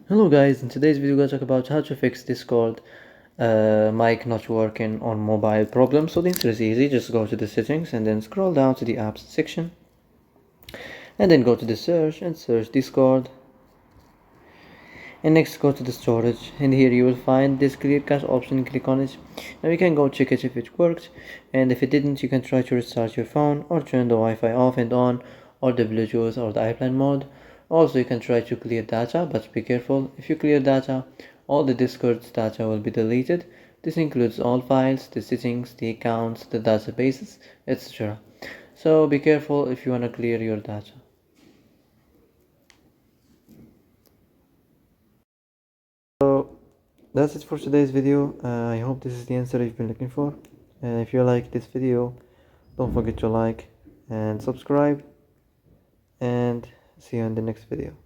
Hello guys, in today's video we're going to talk about how to fix Discord mic not working on mobile problem. So the answer is easy, just go to the settings and then scroll down to the apps section and then go to the search and search Discord, and next go to the storage, and here you will find this clear cache option. Click on it. Now you can go check it if it worked, and if it didn't you can try to restart your phone or turn the Wi-Fi off and on, or the Bluetooth or the airplane mode. Also you can try to clear data, but be careful. If you clear data, all the Discord's data will be deleted. This includes all files, the settings, the accounts, the databases, etc. So be careful if you want to clear your data. So that's it for today's video. I hope this is the answer you've been looking for. If you like this video, don't forget to like and subscribe, and see you in the next video.